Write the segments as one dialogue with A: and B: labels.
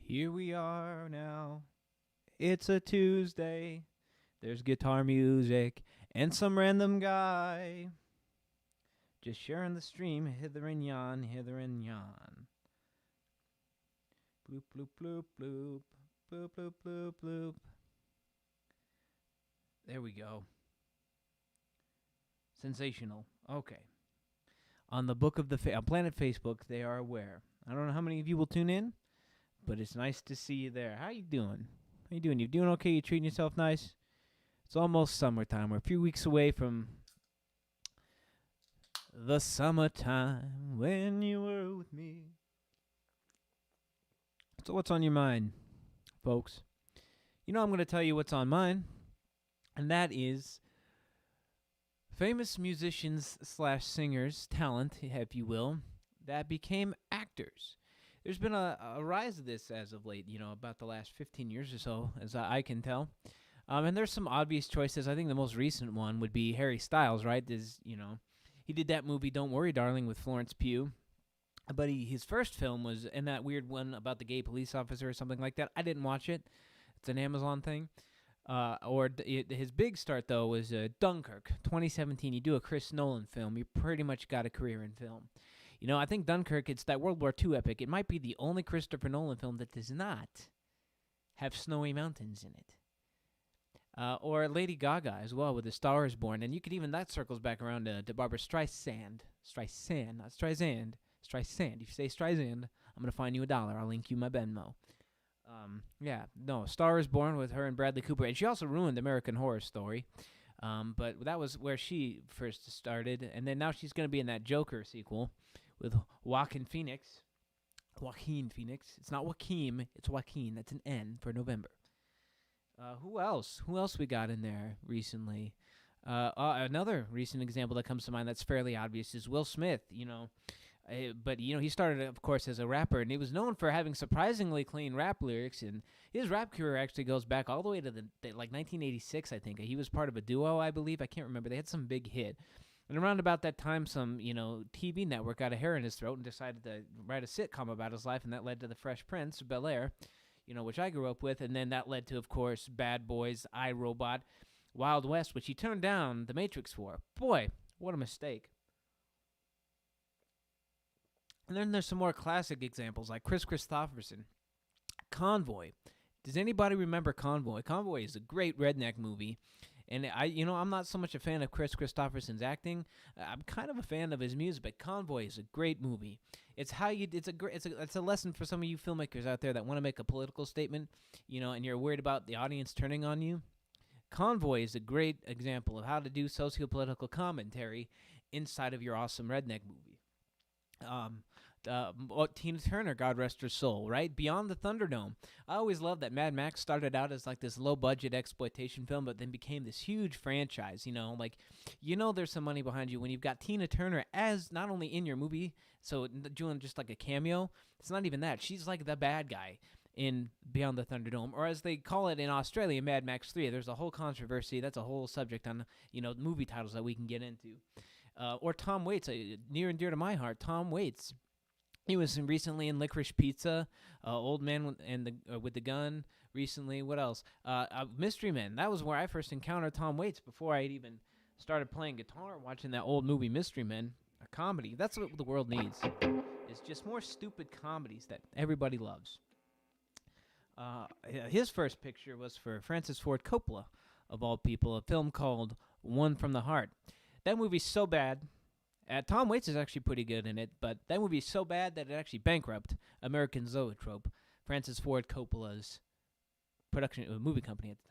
A: Here we are now. It's a Tuesday. There's guitar music and some random guy just sharing the stream hither and yon, hither and yon. Bloop, bloop, bloop, bloop. Bloop, bloop, bloop, bloop. There we go. Sensational. Okay. On the book of the on Planet Facebook, they are aware. I don't know how many of you will tune in, but it's nice to see you there. How you doing? How you doing? You doing okay? You treating yourself nice? It's almost summertime. We're a few weeks away from the summertime when you were with me. So what's on your mind, folks? You know I'm going to tell you what's on mine, and that is famous musicians / singers, talent, if you will, that became actors. There's been a rise of this as of late, about the last 15 years or so, as I can tell. And there's some obvious choices. I think the most recent one would be Harry Styles, right? He did that movie Don't Worry, Darling with Florence Pugh. But his first film was in that weird one about the gay police officer or something like that. I didn't watch it. It's an Amazon thing. His big start, though, was Dunkirk, 2017. You do a Chris Nolan film, you pretty much got a career in film. I think Dunkirk, it's that World War II epic. It might be the only Christopher Nolan film that does not have snowy mountains in it. Or Lady Gaga as well with A Star Is Born. And you could even, that circles back around to Barbara Streisand. Streisand, not Streisand. Streisand. If you say Streisand, I'm going to find you $1. I'll link you my Venmo. Star Is Born with her and Bradley Cooper. And she also ruined American Horror Story. But that was where she first started. And then now she's going to be in that Joker sequel with Joaquin Phoenix. Joaquin Phoenix. It's not Joaquin, it's Joaquin. That's an N for November. Who else? Who else we got in there recently? Another recent example that comes to mind that's fairly obvious is Will Smith, But he started, of course, as a rapper, and he was known for having surprisingly clean rap lyrics, and his rap career actually goes back all the way to the 1986, I think. He was part of a duo, I believe. I can't remember. They had some big hit. And around about that time, some, TV network got a hair in his throat and decided to write a sitcom about his life, and that led to The Fresh Prince of Bel-Air, which I grew up with, and then that led to, of course, Bad Boys, I, Robot, Wild West, which he turned down The Matrix for. Boy, what a mistake. And then there's some more classic examples like Chris Christopherson. Convoy. Does anybody remember Convoy? Convoy is a great redneck movie. And I'm not so much a fan of Chris Christopherson's acting. I'm kind of a fan of his music, but Convoy is a great movie. It's a lesson for some of you filmmakers out there that want to make a political statement, and you're worried about the audience turning on you. Convoy is a great example of how to do socio-political commentary inside of your awesome redneck movie. Tina Turner, God rest her soul, right? Beyond the Thunderdome. I always loved that Mad Max started out as like this low-budget exploitation film, but then became this huge franchise, there's some money behind you when you've got Tina Turner as not only in your movie, so doing just like a cameo. It's not even that. She's like the bad guy in Beyond the Thunderdome, or as they call it in Australia, Mad Max 3. There's a whole controversy. That's a whole subject on, movie titles that we can get into. Or Tom Waits, near and dear to my heart, Tom Waits. He was recently in Licorice Pizza, Old Man with the Gun recently. What else? Mystery Men. That was where I first encountered Tom Waits before I had even started playing guitar, watching that old movie Mystery Men, a comedy. That's what the world needs, is just more stupid comedies that everybody loves. His first picture was for Francis Ford Coppola, of all people, a film called One from the Heart. That movie's so bad. Tom Waits is actually pretty good in it, but that movie's so bad that it actually bankrupted American Zoetrope, Francis Ford Coppola's movie company at the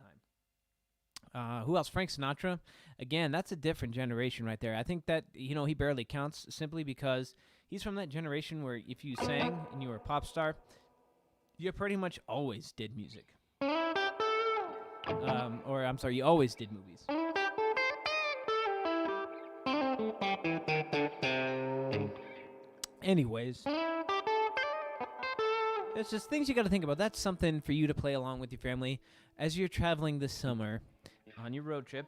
A: time. Who else? Frank Sinatra. Again, that's a different generation right there. I think that, he barely counts simply because he's from that generation where if you sang and you were a pop star, you pretty much always did music. You always did movies. Anyways, it's just things you got to think about. That's something for you to play along with your family as you're traveling this summer on your road trip.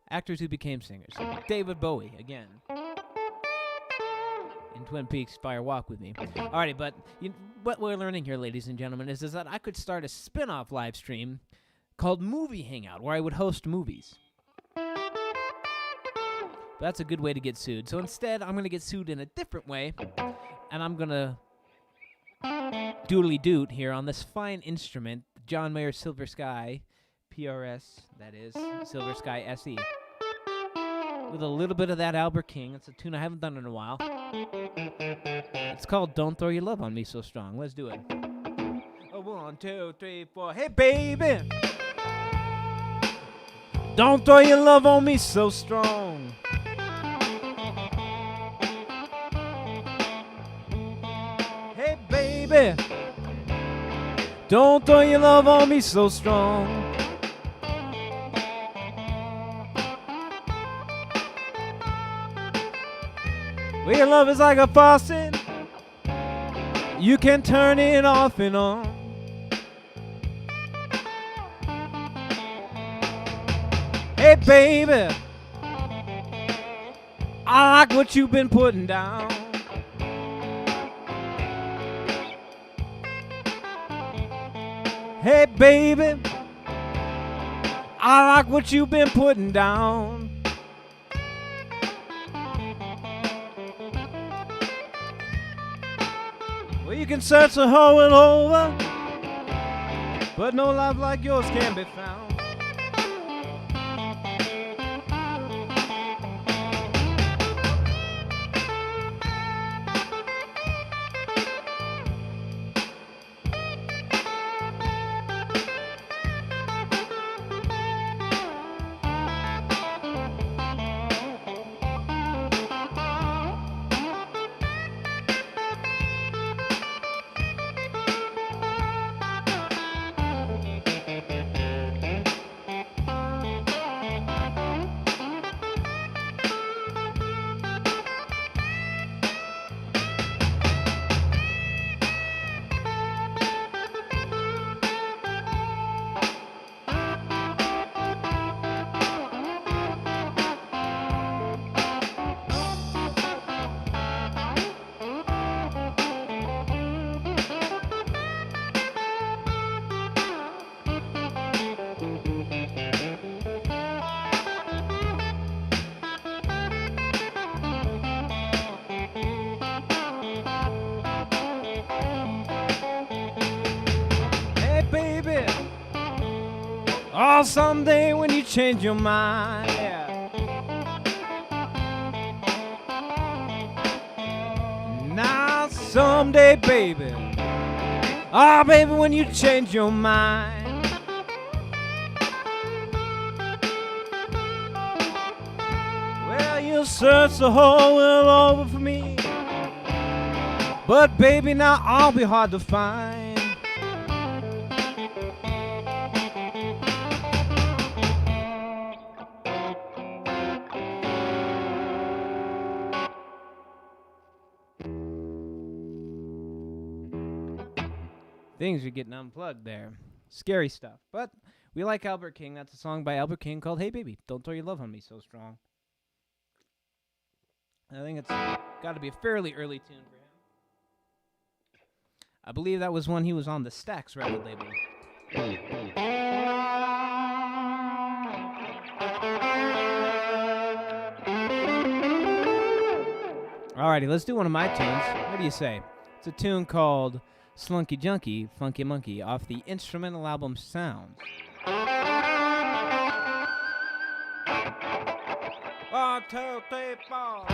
A: Actors who became singers. David Bowie, again. in Twin Peaks Fire Walk with me. Alrighty, but what we're learning here, ladies and gentlemen, is that I could start a spin-off live stream called Movie Hangout, where I would host movies. But that's a good way to get sued. So instead, I'm going to get sued in a different way, and I'm going to doodly doot here on this fine instrument, John Mayer Silver Sky PRS, that is, Silver Sky SE. With a little bit of that Albert King. It's a tune I haven't done in a while. It's called Don't Throw Your Love on Me So Strong. Let's do it. 1, 2, 3, 4. Hey, baby. Don't throw your love on me so strong. Hey, baby. Don't throw your love on me so strong. Well, your love is like a faucet. You can turn it off and on. Hey, baby, I like what you've been putting down. Hey, baby, I like what you've been putting down. Well, you can search the whole world over, but no love like yours can be found. Oh, someday when you change your mind, yeah. Now, someday, baby. Oh, baby, when you change your mind. Well, you'll search the whole world over for me. But, baby, now I'll be hard to find. Things are getting unplugged there. Scary stuff. But we like Albert King. That's a song by Albert King called Hey Baby, Don't Throw Your Love on Me So Strong. I think it's got to be a fairly early tune for him. I believe that was when he was on the Stax record label. Alrighty, let's do one of my tunes. What do you say? It's a tune called Slunky Junky, Funky Monkey off the instrumental album Sounds. 1, 2, 3, 4.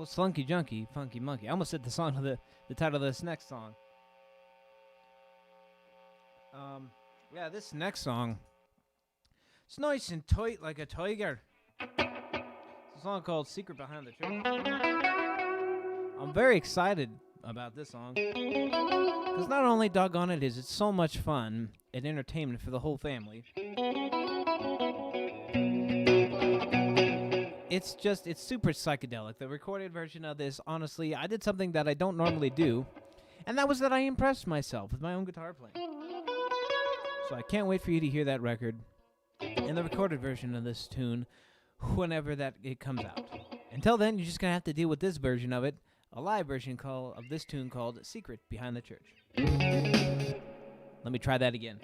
A: Oh, Slunky Junkie, Funky Monkey. I almost said the title of this next song. Yeah, this next song, it's nice and tight like a tiger. It's a song called Secret Behind the Church. I'm very excited about this song because not only doggone it's so much fun and entertainment for the whole family. It's super psychedelic. The recorded version of this, honestly, I did something that I don't normally do, and that was that I impressed myself with my own guitar playing. So I can't wait for you to hear that record and the recorded version of this tune whenever that it comes out. Until then, you're just going to have to deal with this version of it, a live version of this tune called Secret Behind the Church. Let me try that again.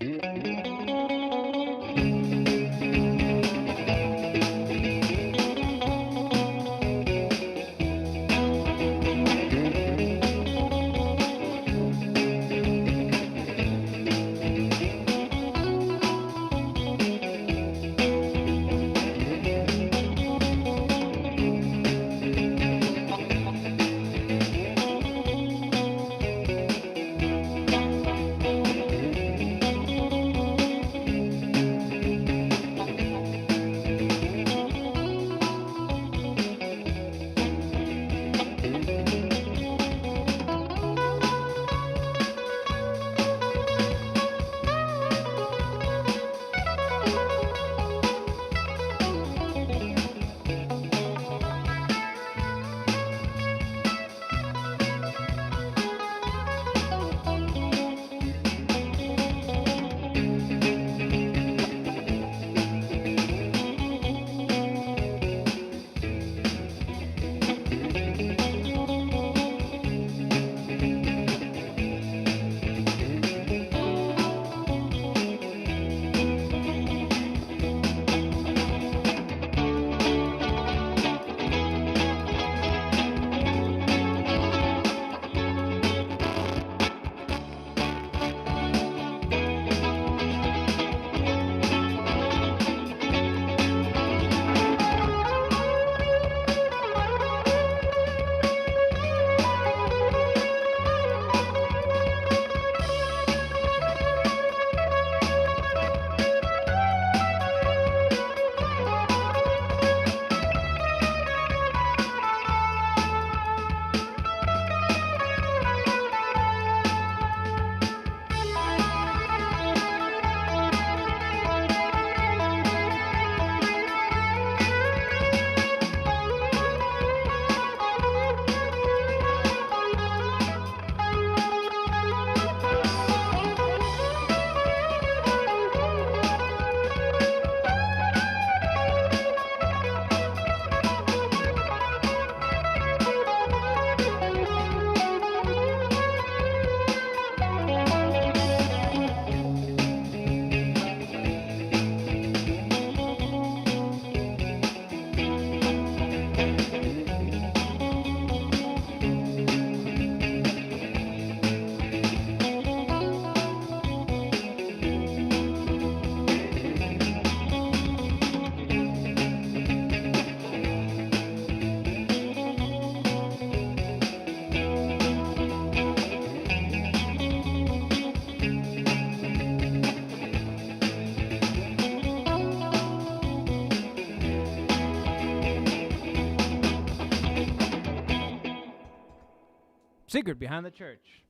A: Secret Behind the Church.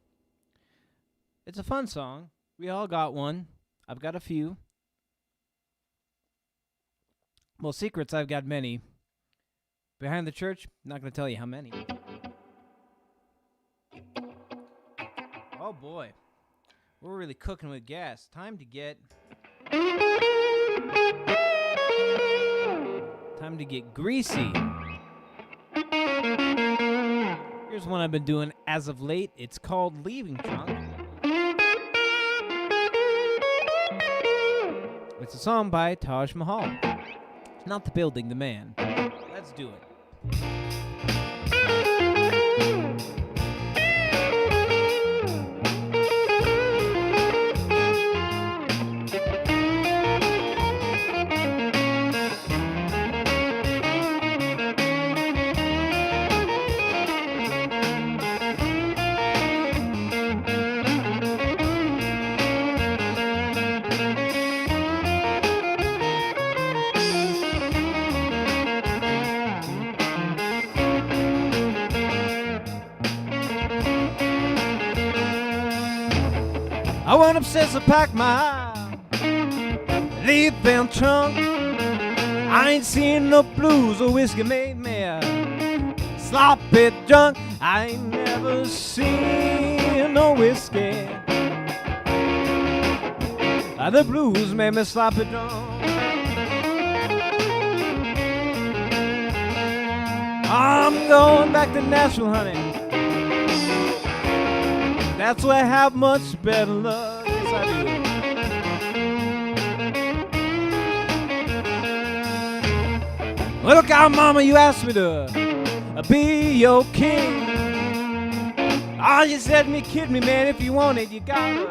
A: It's a fun song. We all got one. I've got a few. Well, secrets, I've got many. Behind the Church, not going to tell you how many. Oh boy. We're really cooking with gas. Time to get greasy. Here's one I've been doing as of late. It's called Leaving Trunk. It's a song by Taj Mahal. Not the building, the man. Let's do it. I went upstairs to pack my leaving trunk. I ain't seen no blues or whiskey made me sloppy drunk. I ain't never seen no whiskey. The blues made me sloppy drunk. I'm going back to Nashville, honey. That's where I have much better luck. Yes, I do. Well, look out, mama, you asked me to be your king. Oh, you said me, kid me, man, if you want it, you gotta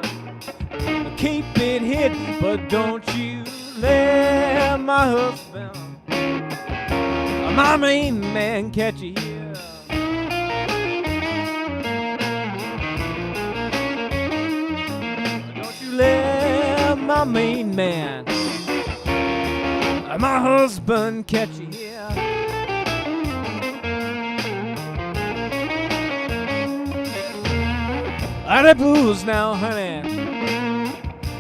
A: keep it hid. But don't you let my husband, my main man, catch you here. Don't you let my main man, my husband, catch you here. The blues now, honey.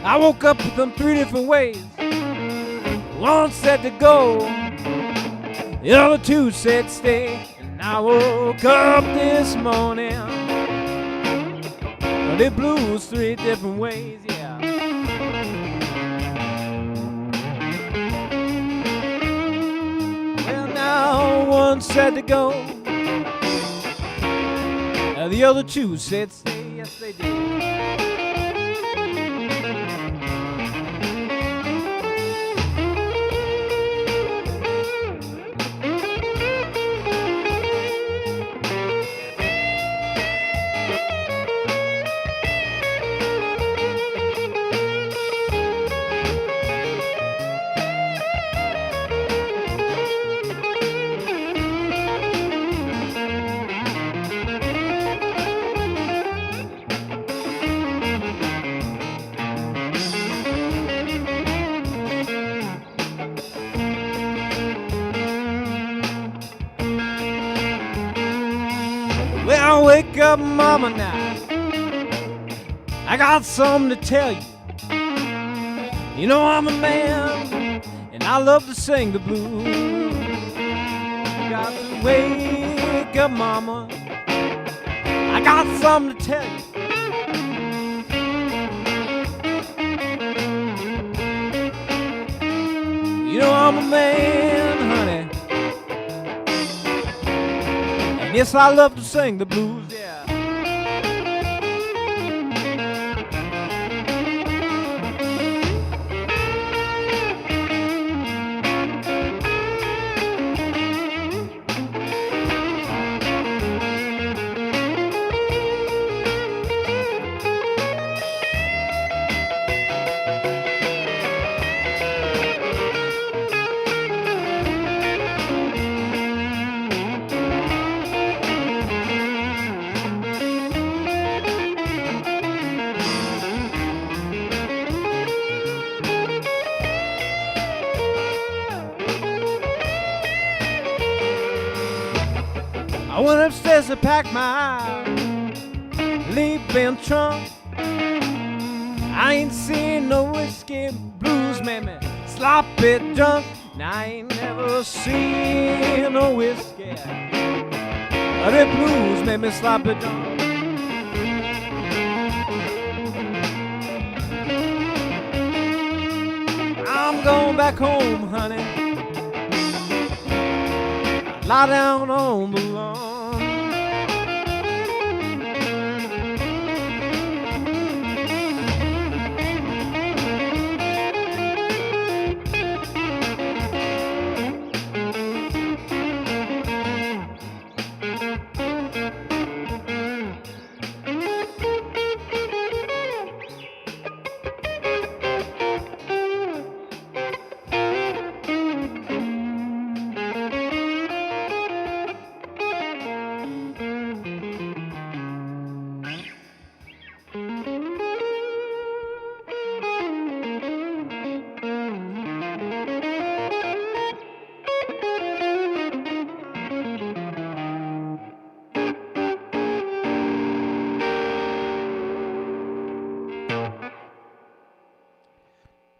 A: I woke up with them 3 different ways. One said to go, the other 2 said stay. And I woke up this morning, the blues 3 different ways, yeah. Well, now one said to go, the other 2 said stay. Yes, they did. Well, wake up, mama, now. I got something to tell you. You know I'm a man, and I love to sing the blues. You got to wake up, mama. I got something to tell you. You know I'm a man, honey. And yes, I love to sing the blues, yeah. I went upstairs to pack my leaving trunk. I ain't seen no whiskey, blues made me sloppy drunk. And I ain't never seen no whiskey, the blues made me sloppy drunk. I'm going back home, honey. Lie down on the lawn.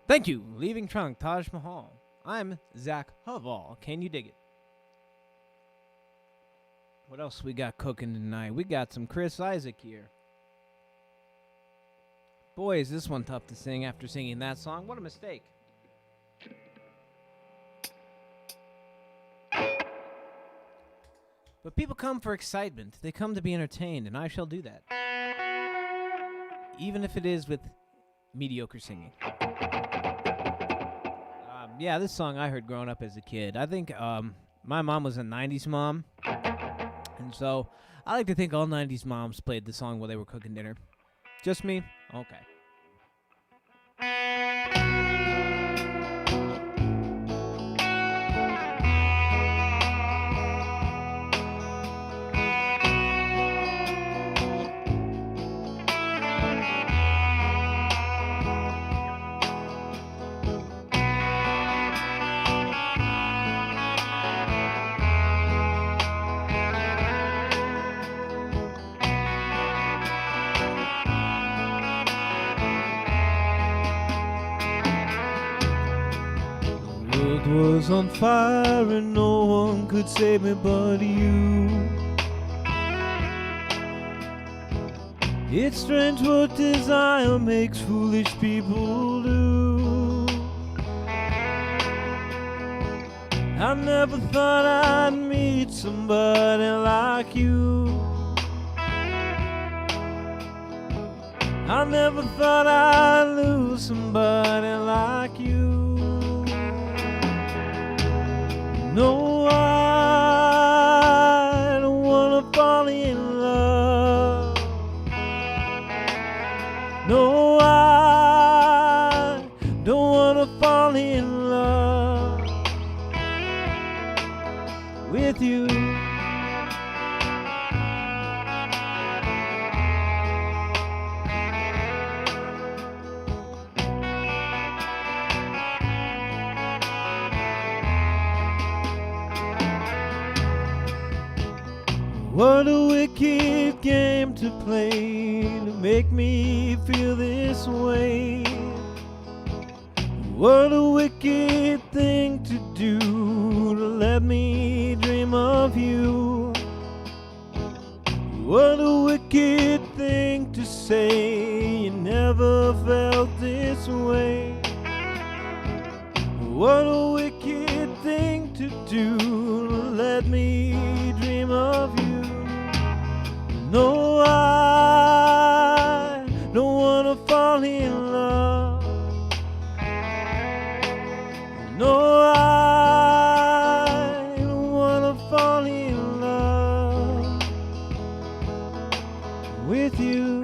A: Thank you. Leaving Trunk, Taj Mahal. I'm Zach Hval. Can you dig it? What else we got cooking tonight? We got some Chris Isaac here. Boy, is this one tough to sing after singing that song. What a mistake. But people come for excitement. They come to be entertained, and I shall do that. Even if it is with mediocre singing. Yeah, this song I heard growing up as a kid. I think my mom was a 90s mom. And so I like to think all 90s moms played the song while they were cooking dinner. Just me? Okay.
B: Was on fire and no one could save me but you. It's strange what desire makes foolish people do. I never thought I'd meet somebody like you. I never thought I'd lose somebody like you. No, I don't wanna fall in love. No, I don't wanna fall in love with you. What a wicked game to play to make me feel this way. What a wicked thing to do to let me dream of you. What a wicked thing to say, you never felt this way. What a wicked thing to do to let me dream of you. No, I don't wanna fall in love. No, I don't wanna fall in love with you.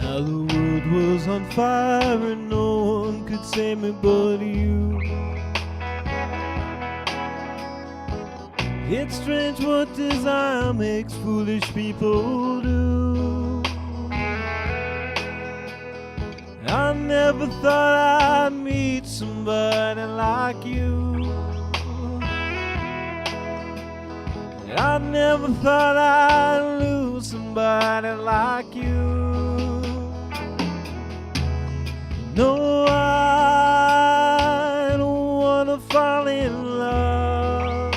B: Now the world was on fire and no one could save me but you. It's strange what desire makes foolish people do. I never thought I'd meet somebody like you. I never thought I'd lose somebody like you. No, I don't wanna fall in love.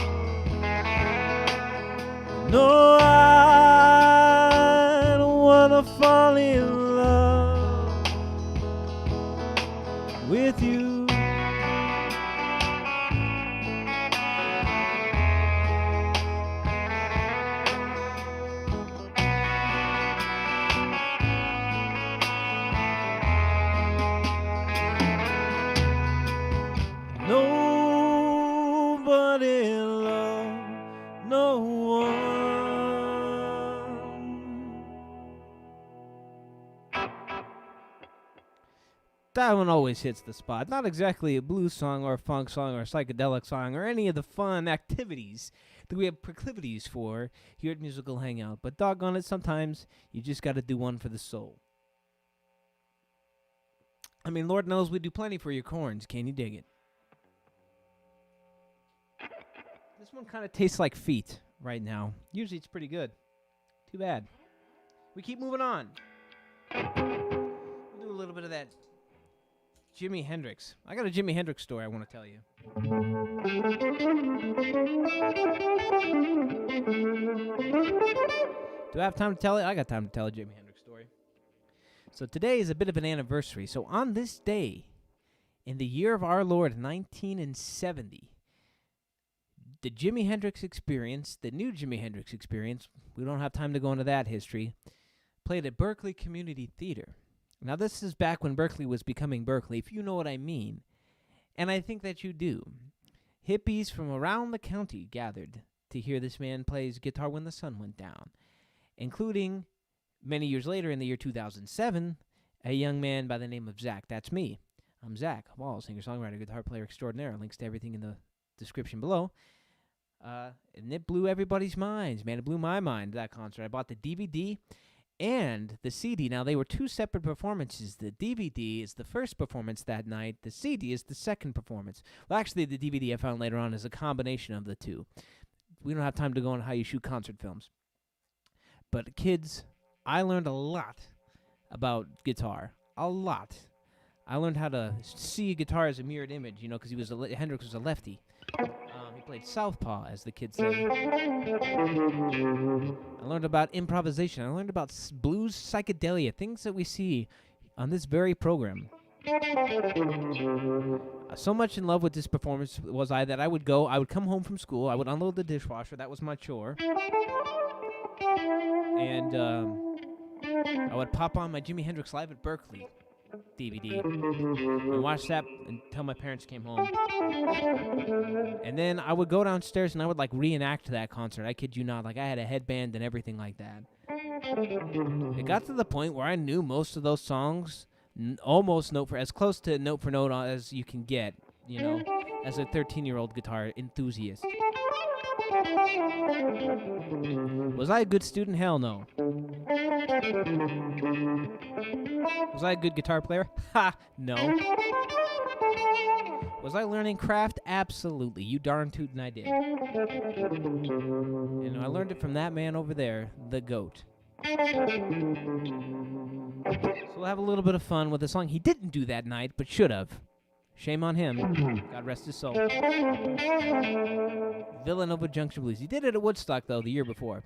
B: No, I don't wanna fall in love with you.
A: that one always hits the spot. Not exactly a blues song or a funk song or a psychedelic song or any of the fun activities that we have proclivities for here at Musical Hangout. But doggone it, sometimes you just got to do one for the soul. I mean, Lord knows we do plenty for your corns. Can you dig it? This one kind of tastes like feet right now. Usually it's pretty good. Too bad. We keep moving on. We'll do a little bit of that Jimi Hendrix. I got a Jimi Hendrix story I want to tell you. Do I have time to tell it? I got time to tell a Jimi Hendrix story. So today is a bit of an anniversary. So on this day, in the year of our Lord, 1970, the Jimi Hendrix Experience, the new Jimi Hendrix Experience, we don't have time to go into that history, played at Berkeley Community Theater. Now, this is back when Berkeley was becoming Berkeley, if you know what I mean. And I think that you do. Hippies from around the county gathered to hear this man play his guitar when the sun went down, including, many years later in the year 2007, a young man by the name of Zach. That's me. I'm Zach Hval, singer-songwriter, guitar player extraordinaire. Links to everything in the description below. And it blew everybody's minds, man. It blew my mind, that concert. I bought the DVD and the CD. Now, they were two separate performances. The DVD is the first performance that night. The CD is the second performance. Well, actually, the DVD I found later on is a combination of the two. We don't have time to go on how you shoot concert films. But, kids, I learned a lot about guitar. A lot. I learned how to see guitar as a mirrored image, you know, because Hendrix was a lefty. He played southpaw, as the kids say. I learned about improvisation. I learned about blues psychedelia, things that we see on this very program. So much in love with this performance was I that I would come home from school, I would unload the dishwasher, that was my chore. And I would pop on my Jimi Hendrix Live at Berkeley DVD and watch that until my parents came home. And then I would go downstairs and I would like reenact that concert. I kid you not. Like I had a headband and everything like that. It got to the point where I knew most of those songs almost as close to note for note as you can get, you know, as a 13-year-old guitar enthusiast. Was I a good student? Hell no. Was I a good guitar player? Ha! No. Was I learning craft? Absolutely. You darn tootin' I did. And I learned it from that man over there, the GOAT. So we'll have a little bit of fun with a song he didn't do that night, but should have. Shame on him. God rest his soul. Villanova Junction Blues. He did it at Woodstock, though, the year before.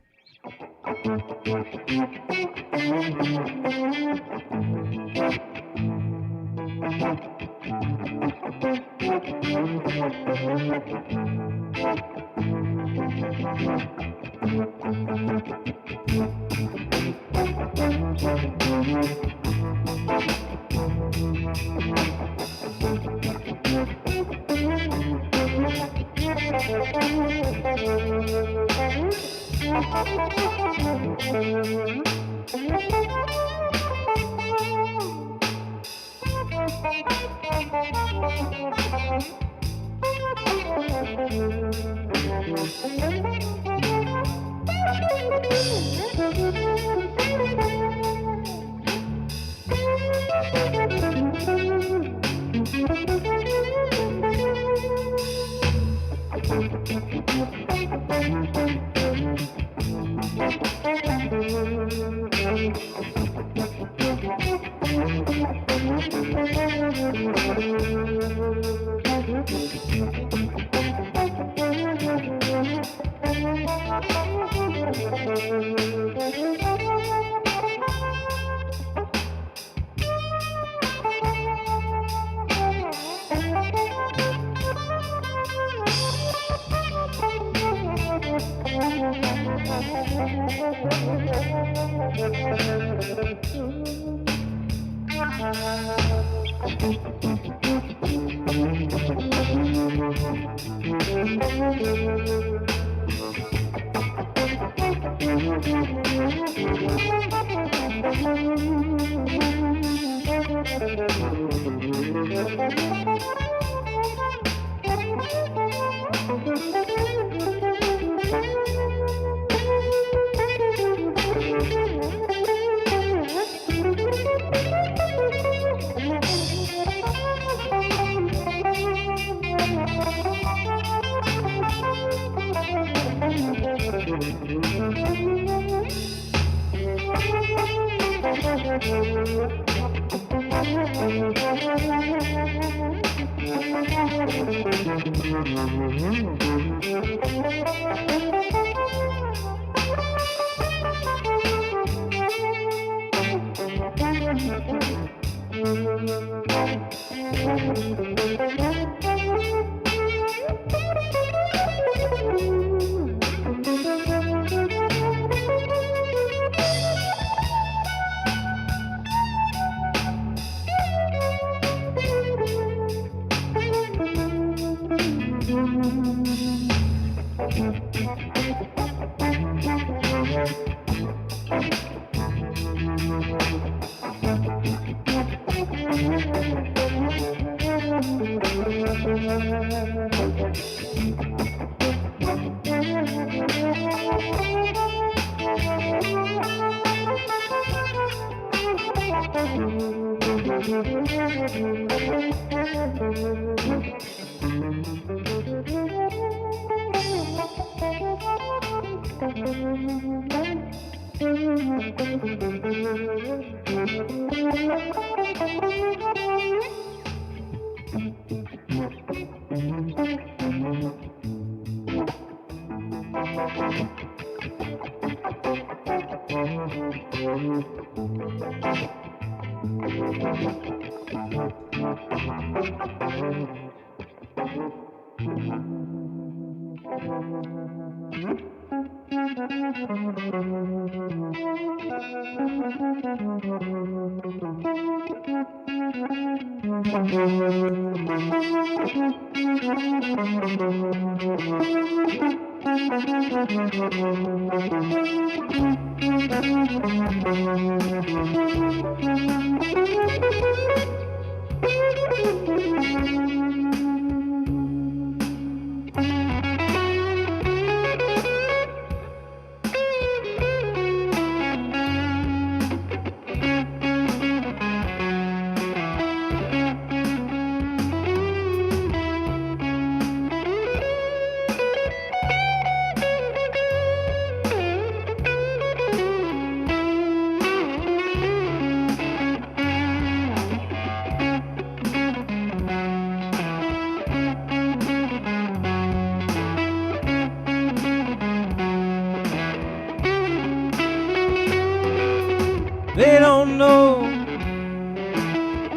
B: They don't know,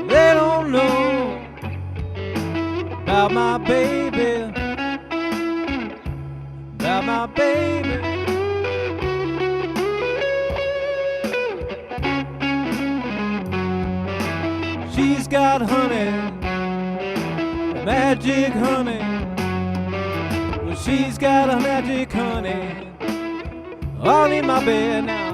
B: they don't know about my baby, about my baby. She's got honey, magic honey. Well, she's got a magic honey all in my bed now.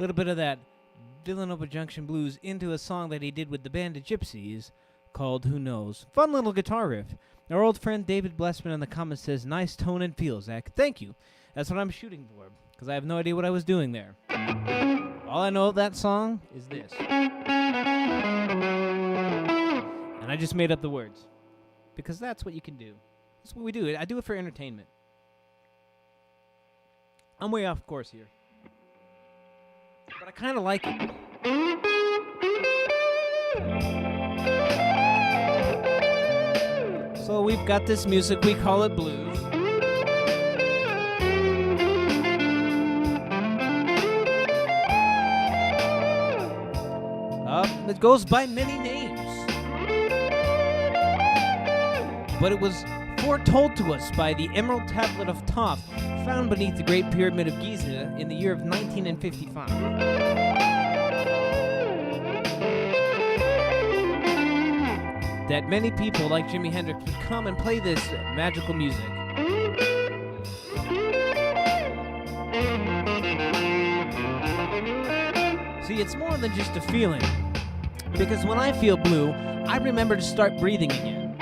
A: little bit of that Villanova Junction blues into a song that he did with the band of Gypsies called Who Knows. Fun little guitar riff. Our old friend David Blessman in the comments says, nice tone and feel, Zach. Thank you. That's what I'm shooting for, because I have no idea what I was doing there. All I know of that song is this. And I just made up the words, because that's what you can do. That's what we do. I do it for entertainment. I'm way off course here, but I kind of like it. So we've got this music, we call it blues. It goes by many names, but it was foretold to us by the Emerald Tablet of Thoth, found beneath the Great Pyramid of Giza in the year of 1955. That many people like Jimi Hendrix would come and play this magical music. See, it's more than just a feeling, because when I feel blue, I remember to start breathing again.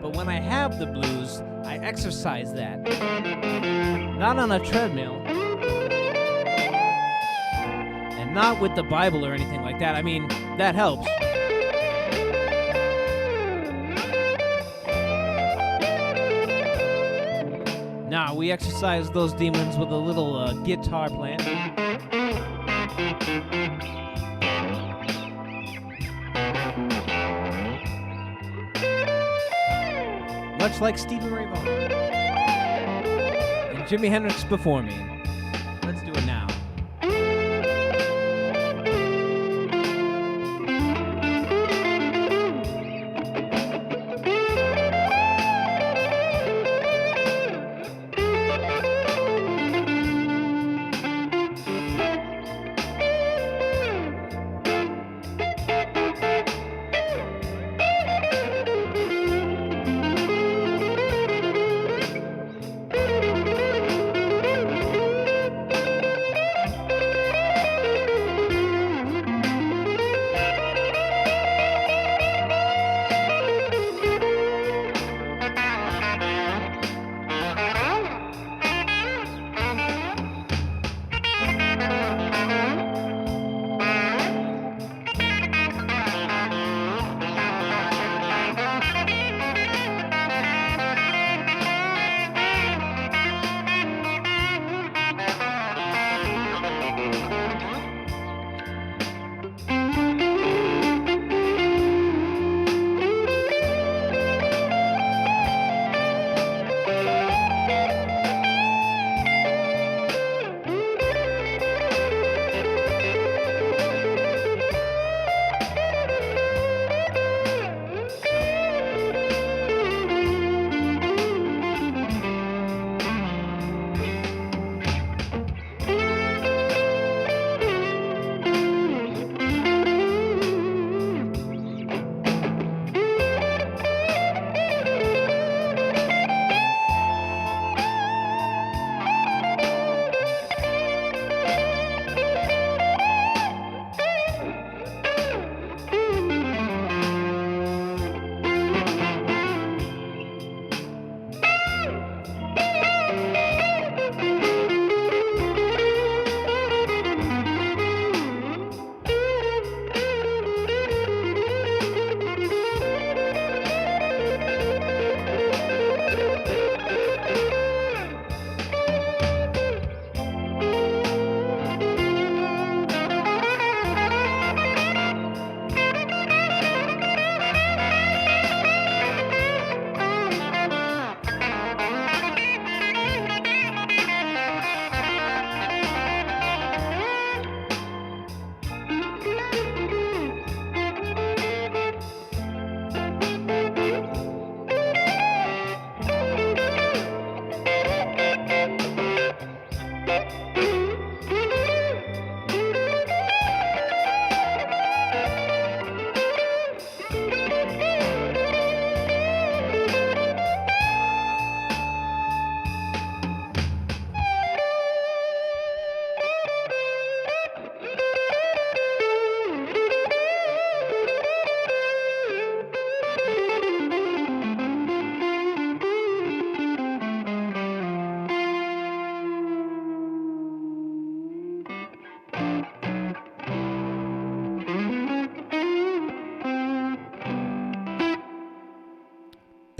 A: But when I have the blues, I exercise that. Not on a treadmill, and not with the Bible or anything like that. I mean, that helps. Nah, we exercise those demons with a little guitar playing. Much like Stevie Ray Vaughan and Jimi Hendrix before me. Let's do it now.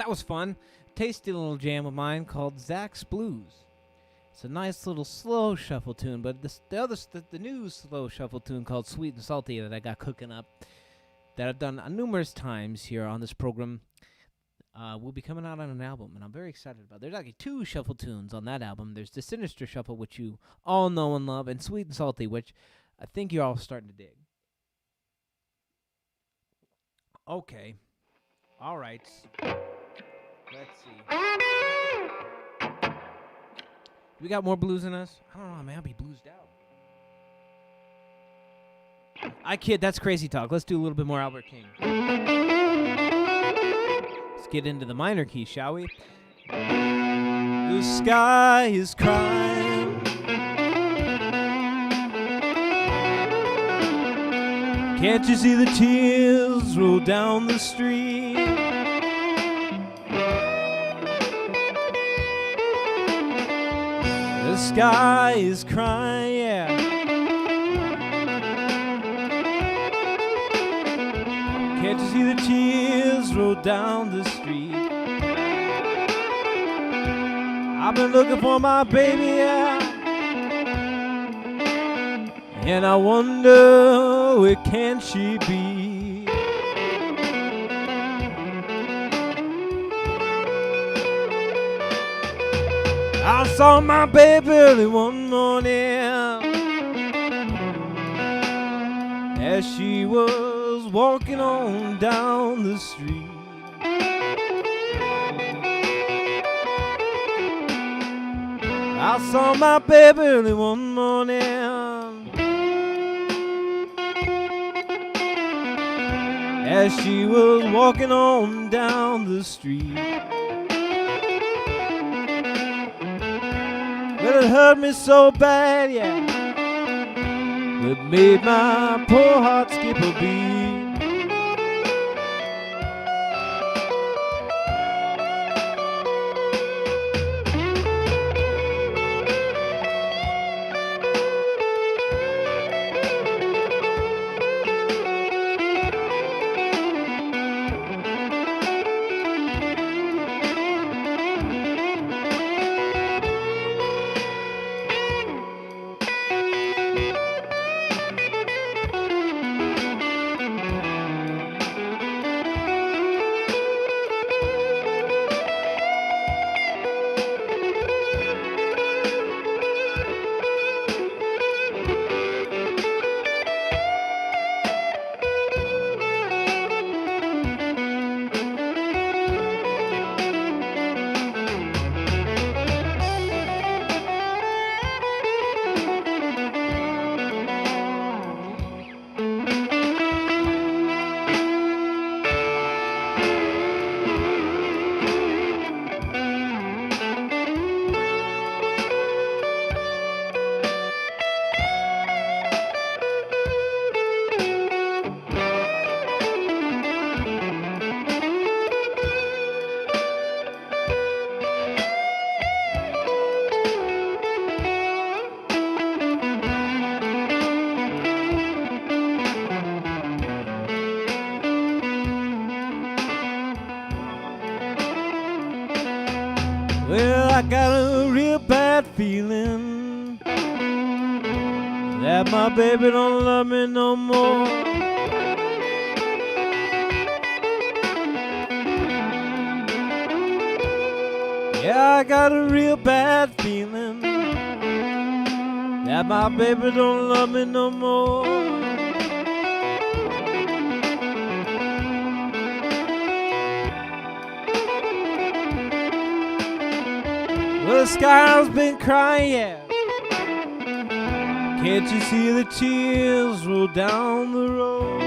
A: That was fun. Tasty little jam of mine called Zach's Blues. It's a nice little slow shuffle tune, but the new slow shuffle tune called Sweet and Salty that I got cooking up, that I've done numerous times here on this program, will be coming out on an album, and I'm very excited about it. There's actually 2 shuffle tunes on that album. There's the Sinister Shuffle, which you all know and love, and Sweet and Salty, which I think you're all starting to dig. Okay. All right. Let's see. We got more blues in us? I don't know, man. I'll be bluesed out. I kid. That's crazy talk. Let's do a little bit more Albert King. Let's get into the minor key, shall we?
B: The sky is crying. Can't you see the tears roll down the street? The sky is crying, yeah. Can't you see the tears roll down the street? I've been looking for my baby, yeah. And I wonder, where can she be? I saw my baby early one morning as she was walking on down the street. I saw my baby early one morning as she was walking on down the street. Well, it hurt me so bad, yeah. It made my poor heart skip a beat. Well, I got a real bad feeling that my baby don't love me no more. Yeah, I got a real bad feeling that my baby don't love me no more. Well, the sky's been crying, yeah. Can't you see the tears roll down the road?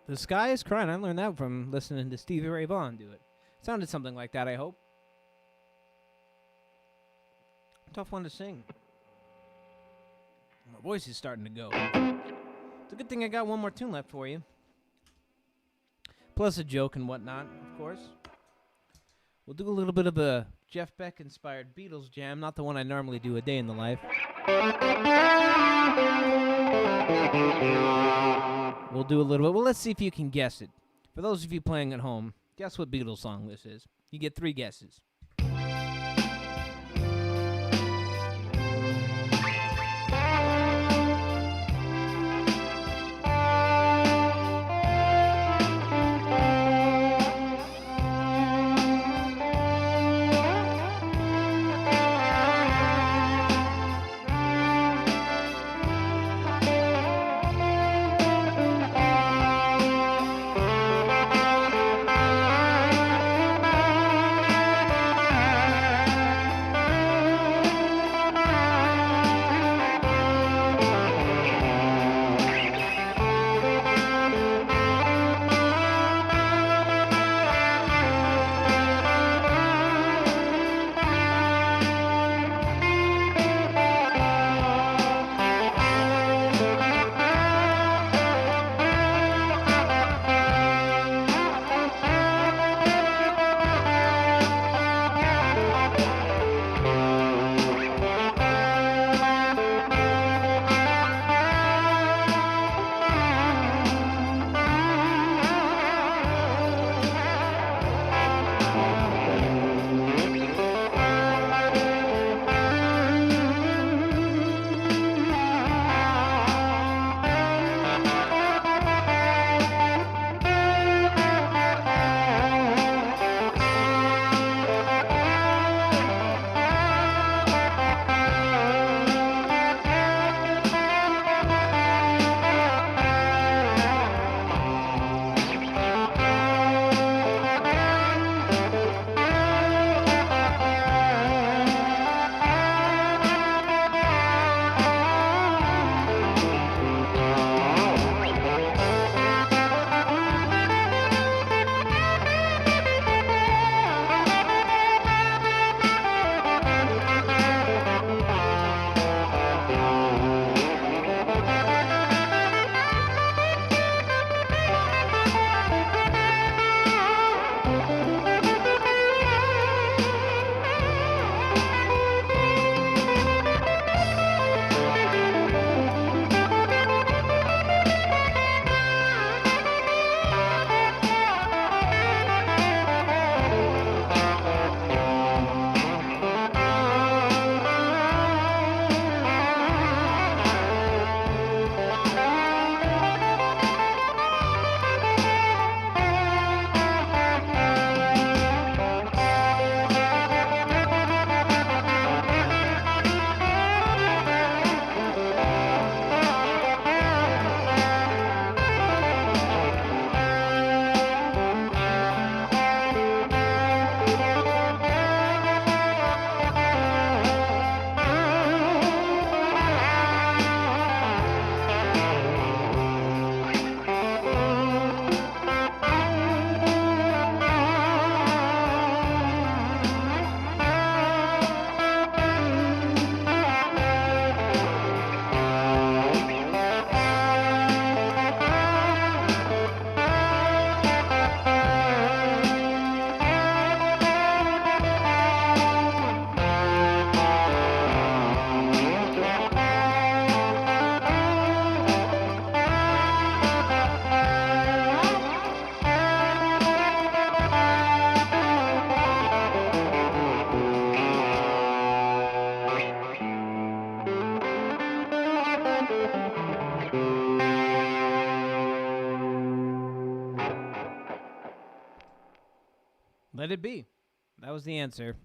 A: The sky is crying. I learned that from listening to Stevie Ray Vaughan do it. Sounded something like that, I hope. Tough one to sing. My voice is starting to go. It's a good thing I got one more tune left for you. Plus a joke and whatnot, of course. We'll do a little bit of a Jeff Beck-inspired Beatles jam, not the one I normally do, A Day in the Life. We'll do a little bit. Well, let's see if you can guess it. For those of you playing at home, guess what Beatles song this is. You get 3 guesses. Let it be. That was the answer.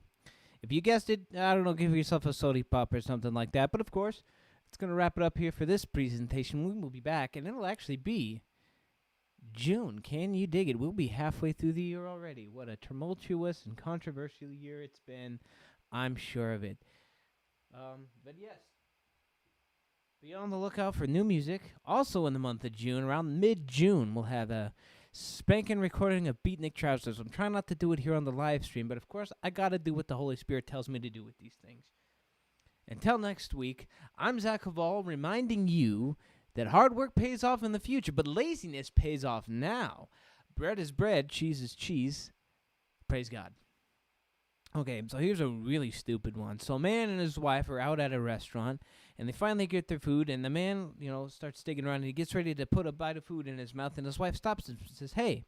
A: If you guessed it, I don't know, give yourself a sody pop or something like that. But of course, it's going to wrap it up here for this presentation. We will be back, and it'll actually be June. Can you dig it? We'll be halfway through the year already. What a tumultuous and controversial year it's been. I'm sure of it. But yes, be on the lookout for new music. Also in the month of June, around mid-June, we'll have a spanking recording of Beatnik Trousers. I'm trying not to do it here on the live stream, but of course, I got to do what the Holy Spirit tells me to do with these things. Until next week, I'm Zach Hval, reminding you that hard work pays off in the future, but laziness pays off now. Bread is bread, cheese is cheese. Praise God. Okay, so here's a really stupid one. So a man and his wife are out at a restaurant, and they finally get their food, and the man, starts digging around, and he gets ready to put a bite of food in his mouth, and his wife stops and says, "Hey,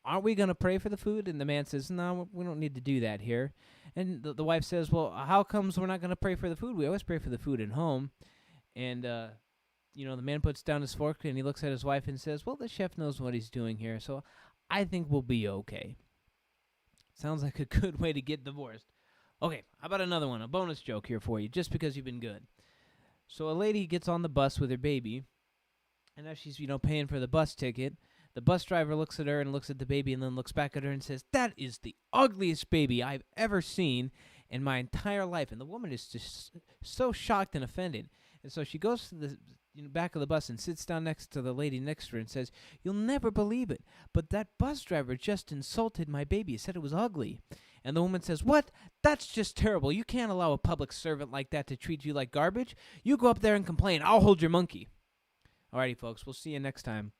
A: aren't we going to pray for the food?" And the man says, "No, we don't need to do that here." And the wife says, "Well, how comes we're not going to pray for the food? We always pray for the food at home." And, the man puts down his fork, and he looks at his wife and says, "Well, the chef knows what he's doing here, so I think we'll be okay." Sounds like a good way to get divorced. Okay, how about another one? A bonus joke here for you, just because you've been good. So a lady gets on the bus with her baby, and as she's, paying for the bus ticket, the bus driver looks at her and looks at the baby and then looks back at her and says, "That is the ugliest baby I've ever seen in my entire life." And the woman is just so shocked and offended. And so she goes to the back of the bus and sits down next to the lady next to her and says, "You'll never believe it, but that bus driver just insulted my baby. He said it was ugly." And the woman says, "What? That's just terrible. You can't allow a public servant like that to treat you like garbage. You go up there and complain. I'll hold your monkey." Alrighty, folks. We'll see you next time.